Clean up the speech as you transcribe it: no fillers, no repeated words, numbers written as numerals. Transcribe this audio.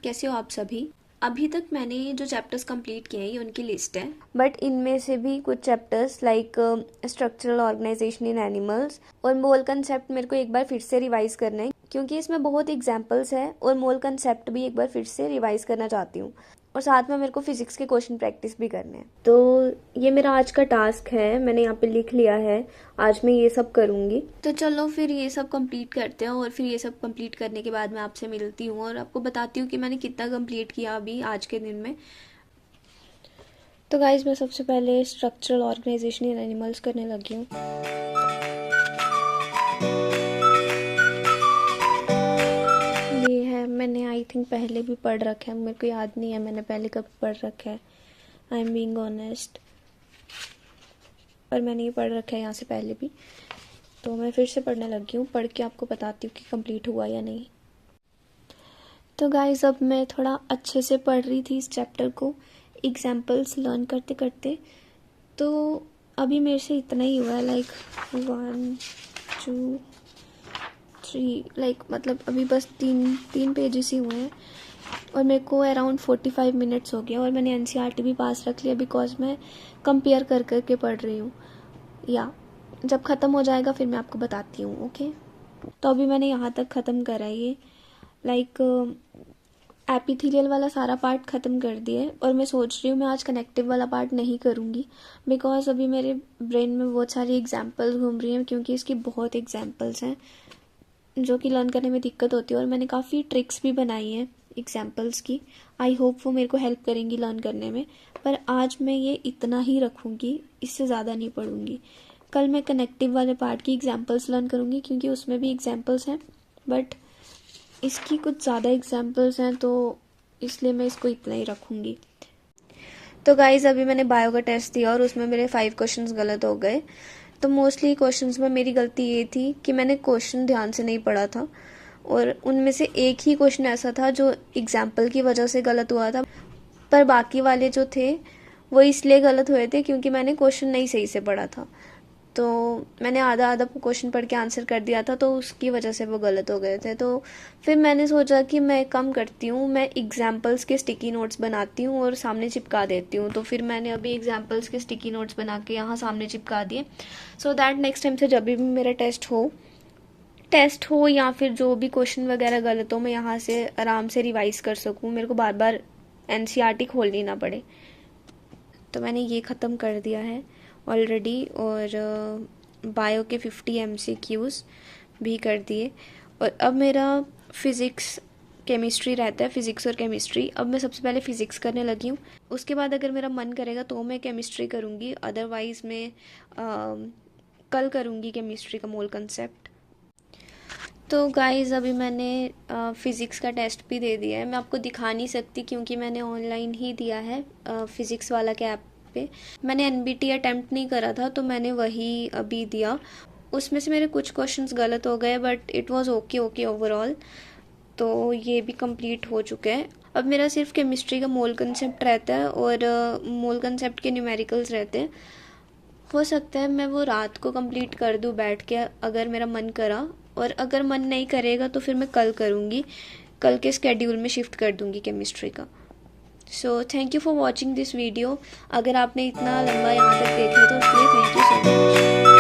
कैसे हो आप सभी। अभी तक मैंने जो चैप्टर्स कंप्लीट किए हैं ये उनकी लिस्ट है। बट इनमें से भी कुछ चैप्टर्स लाइक स्ट्रक्चरल ऑर्गेनाइजेशन इन एनिमल्स और मोल कंसेप्ट मेरे को एक बार फिर से रिवाइज करना है, क्योंकि इसमें बहुत एग्जांपल्स है और मोल कंसेप्ट भी एक बार फिर से रिवाइज करना चाहती हूँ। और साथ में मेरे को फिजिक्स के क्वेश्चन प्रैक्टिस भी करने हैं। तो ये मेरा आज का टास्क है, मैंने यहाँ पे लिख लिया है। आज मैं ये सब करूँगी। तो चलो फिर ये सब कंप्लीट करते हैं और फिर ये सब कंप्लीट करने के बाद मैं आपसे मिलती हूँ और आपको बताती हूँ कि मैंने कितना कंप्लीट किया अभी आज के दिन में। तो गाइज मैं सबसे पहले स्ट्रक्चरल ऑर्गेनाइजेशन इन एनिमल्स करने लगी हूँ। ये है, मैंने आई थिंक पहले भी पढ़ रखा है, मेरे को याद नहीं है मैंने पहले कब पढ़ रखा है। आई एम बीइंग ऑनेस्ट, पर मैंने ये पढ़ रखा है यहाँ से पहले भी, तो मैं फिर से पढ़ने लगी हूँ। पढ़ के आपको बताती हूँ कि कंप्लीट हुआ या नहीं। तो गाइज अब मैं थोड़ा अच्छे से पढ़ रही थी इस चैप्टर को, एग्जाम्पल्स लर्न करते करते। तो अभी मेरे से इतना ही हुआ है, लाइक 1 2 3, लाइक मतलब अभी बस तीन पेजेस ही हुए हैं और मेरे को अराउंड 45 मिनट्स हो गया। और मैंने एनसीईआरटी भी पास रख लिया बिकॉज मैं कंपेयर कर करके पढ़ रही हूँ। या जब ख़त्म हो जाएगा फिर मैं आपको बताती हूँ। ओके, तो अभी मैंने यहाँ तक ख़त्म करा है ये, लाइक एपिथेलियल वाला सारा पार्ट ख़त्म कर दिया है। और मैं सोच रही हूँ मैं आज कनेक्टिव वाला पार्ट नहीं करूँगी बिकॉज अभी मेरे ब्रेन में बहुत सारी एग्जाम्पल्स घूम रही हैं, क्योंकि इसकी बहुत एग्जाम्पल्स हैं जो कि लर्न करने में दिक्कत होती है। और मैंने काफ़ी ट्रिक्स भी बनाई हैं एग्जाम्पल्स की, आई होप वो मेरे को हेल्प करेंगी लर्न करने में। पर आज मैं ये इतना ही रखूँगी, इससे ज़्यादा नहीं पढ़ूँगी। कल मैं कनेक्टिव वाले पार्ट की एग्जाम्पल्स लर्न करूँगी, क्योंकि उसमें भी एग्जाम्पल्स हैं बट इसकी कुछ ज़्यादा एग्जाम्पल्स हैं, तो इसलिए मैं इसको इतना ही रखूँगी। तो गाइज अभी मैंने बायो का टेस्ट दिया और उसमें मेरे 5 क्वेश्चंस गलत हो गए। तो मोस्टली क्वेश्चंस में मेरी गलती ये थी कि मैंने क्वेश्चन ध्यान से नहीं पढ़ा था, और उनमें से एक ही क्वेश्चन ऐसा था जो एग्जाम्पल की वजह से गलत हुआ था। पर बाकी वाले जो थे वो इसलिए गलत हुए थे क्योंकि मैंने क्वेश्चन नहीं सही से पढ़ा था। तो मैंने आधा आधा क्वेश्चन पढ़ के आंसर कर दिया था, तो उसकी वजह से वो गलत हो गए थे। तो फिर मैंने सोचा कि मैं कम करती हूँ, मैं एग्जाम्पल्स के स्टिकी नोट्स बनाती हूँ और सामने चिपका देती हूँ। तो फिर मैंने अभी एग्जाम्पल्स के स्टिकी नोट्स बना के यहाँ सामने चिपका दिए, सो दैट नेक्स्ट टाइम से जब भी मेरा टेस्ट हो या फिर जो भी क्वेश्चन वगैरह गलत हो, मैं यहाँ से आराम से रिवाइज कर सकूँ, मेरे को बार बार एनसीईआरटी खोलनी ना पड़े। तो मैंने ये ख़त्म कर दिया है ऑलरेडी, और बायो के 50 MCQs भी कर दिए। और अब मेरा फिज़िक्स केमिस्ट्री रहता है, फिज़िक्स और केमिस्ट्री। अब मैं सबसे पहले फ़िज़िक्स करने लगी हूँ, उसके बाद अगर मेरा मन करेगा तो मैं केमिस्ट्री करूँगी, अदरवाइज़ मैं कल करूँगी केमिस्ट्री का मोल कंसेप्ट। तो गाइज़ अभी मैंने फ़िज़िक्स का टेस्ट भी दे दिया है। मैं आपको दिखा नहीं सकती क्योंकि मैंने ऑनलाइन ही दिया है फ़िज़िक्स वाला के ऐप पे। मैंने एनबीटी अटेम्प्ट नहीं करा था, तो मैंने वही अभी दिया। उसमें से मेरे कुछ क्वेश्चंस गलत हो गए but it was okay overall. तो ये भी कंप्लीट हो चुका है। अब मेरा सिर्फ केमिस्ट्री का मोल कंसेप्ट रहता है और मोल कंसेप्ट के न्यूमेरिकल्स रहते हैं। हो सकता है मैं वो रात को कंप्लीट कर दूँ बैठ के, अगर मेरा मन करा, और अगर मन नहीं करेगा तो फिर मैं कल करूँगी, कल के स्केड्यूल में शिफ्ट कर दूँगी केमिस्ट्री का। So thank you for watching this video. अगर आपने इतना लंबा यहाँ तक देख लिया तो उसके लिए थैंक यू सो मच।